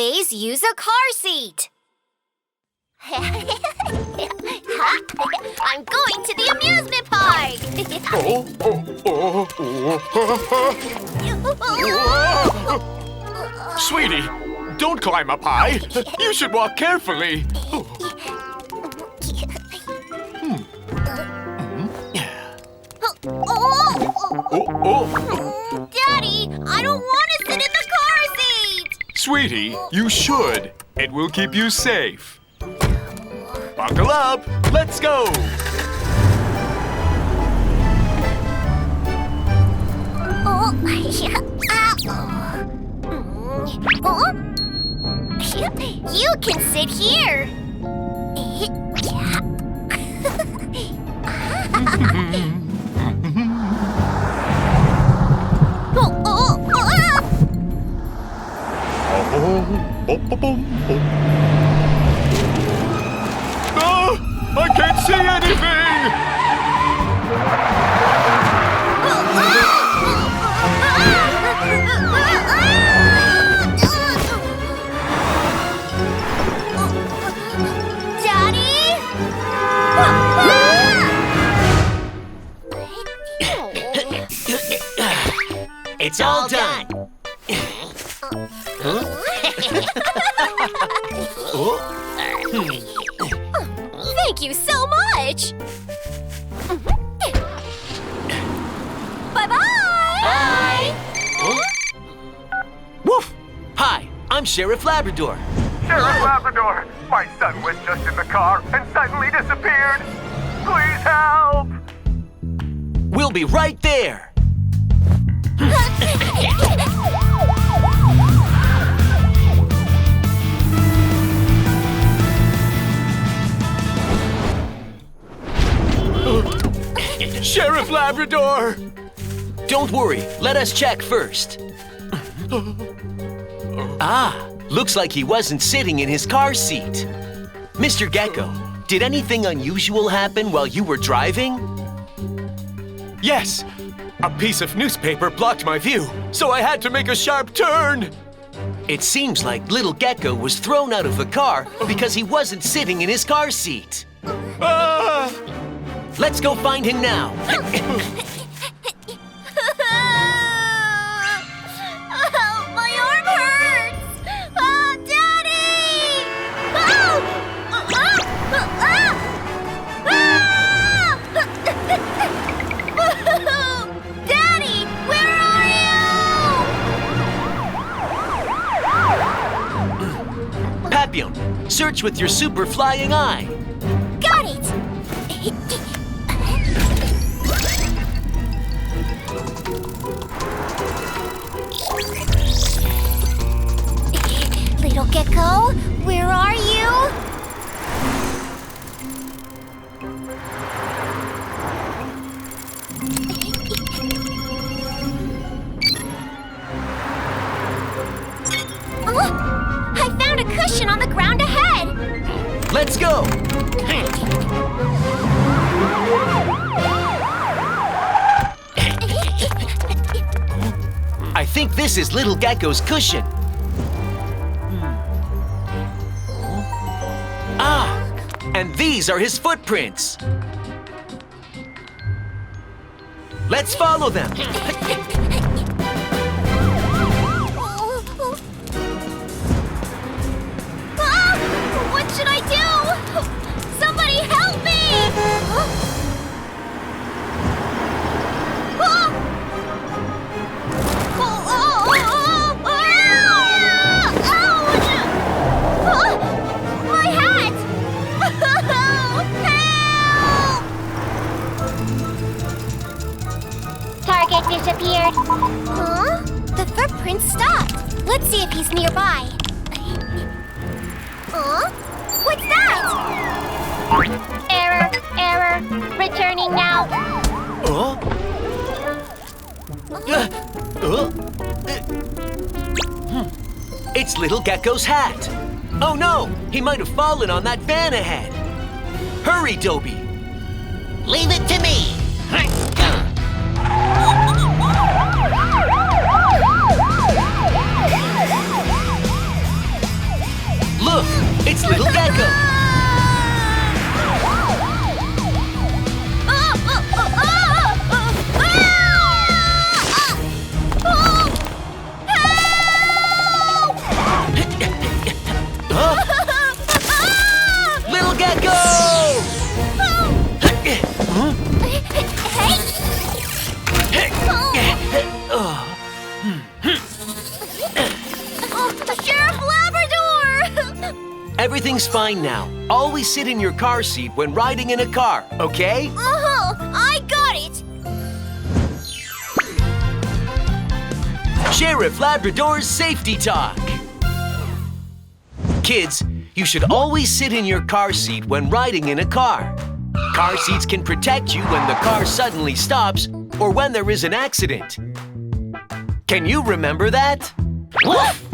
always use a car seat. I'm going to the amusement park. Sweetie, don't climb up high. You should walk carefully. Daddy, I don't want to sit in the car seat. Sweetie, you should. It will keep you safe. Buckle up. Let's go. You can sit here. I can't see anything! Daddy? It's all done. Thank you so much. Bye-bye. Bye. Woof! Hi, I'm Sheriff Labrador. Sheriff Labrador, my son was just in the car and suddenly disappeared. Please help! We'll be right there. Sheriff Labrador! Don't worry, let us check first. Looks like he wasn't sitting in his car seat. Mr. Gecko, did anything unusual happen while you were driving? Yes! A piece of newspaper blocked my view, so I had to make a sharp turn! It seems like little Gecko was thrown out of the car because he wasn't sitting in his car seat. Ah! Let's go find him now. My arm hurts. Daddy! Daddy, where are you? Papillon, search with your super flying eye. Got it. Little Gecko, where are you? I found a cushion on the ground ahead. Let's go. I think this is little Gecko's cushion. And these are his footprints. Let's follow them. What should I do? Somebody help me! My hat! Help! Target disappeared. Huh? The footprints stopped. Let's see if he's nearby. Huh? What's that? Error. Returning now. It's little Gecko's hat. Oh no, he might have fallen on that van ahead. Hurry, Dobie. Leave it to me. Look, it's little Gecko. Little Gecko! Sheriff Labrador! Everything's fine now. Always sit in your car seat when riding in a car, okay? I got it! Sheriff Labrador's Safety Talk. Kids, you should always sit in your car seat when riding in a car. Car seats can protect you when the car suddenly stops or when there is an accident. Can you remember that? Woof!